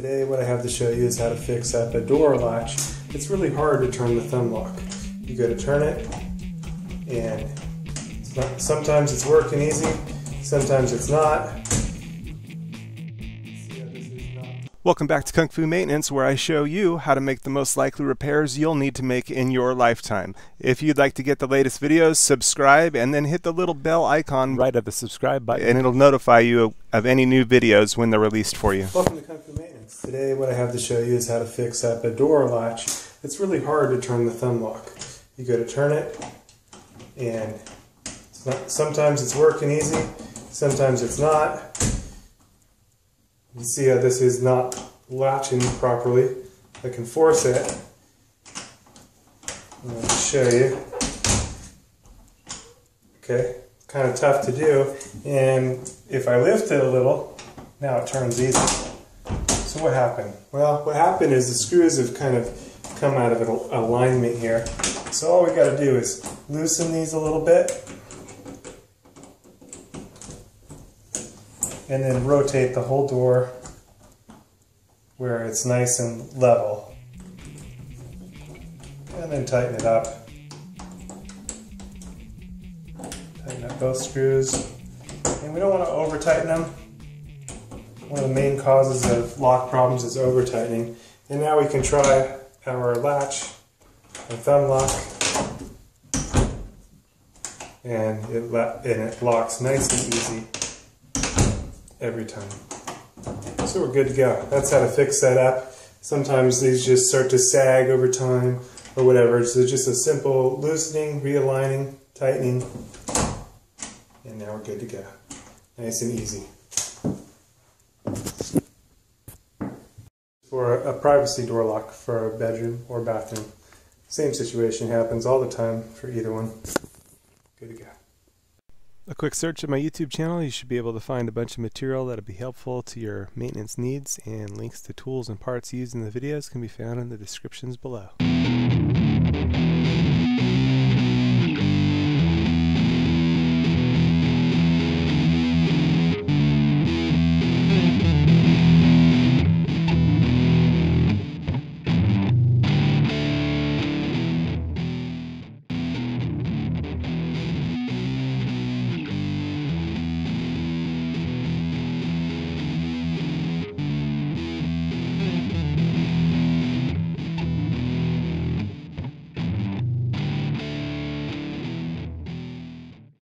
Today what I have to show you is how to fix up a door latch. It's really hard to turn the thumb lock. You go to turn it and sometimes it's working easy, sometimes it's not. Welcome back to Kung Fu Maintenance, where I show you how to make the most likely repairs you'll need to make in your lifetime. If you'd like to get the latest videos, subscribe and then hit the little bell icon right at the subscribe button and it'll notify you of any new videos when they're released for you. Welcome to Kung Fu Maintenance. Today what I have to show you is how to fix up a door latch. It's really hard to turn the thumb lock. You go to turn it and sometimes it's working easy, sometimes it's not. You see how this is not latching properly. I can force it. I'll show you. Okay, kind of tough to do. And if I lift it a little, now it turns easy. So what happened? Well, what happened is the screws have kind of come out of alignment here. So all we got to do is loosen these a little bit. And then rotate the whole door where it's nice and level. And then tighten it up. Tighten up both screws. And we don't want to over tighten them. One of the main causes of lock problems is over tightening. And now we can try our latch, our thumb lock. And it locks nice and easy every time. So we're good to go. That's how to fix that up. Sometimes these just start to sag over time or whatever. So just a simple loosening, realigning, tightening, and now we're good to go. Nice and easy. For a privacy door lock for a bedroom or bathroom. Same situation happens all the time for either one. Good to go. A quick search of my YouTube channel, you should be able to find a bunch of material that'll be helpful to your maintenance needs, and links to tools and parts used in the videos can be found in the descriptions below.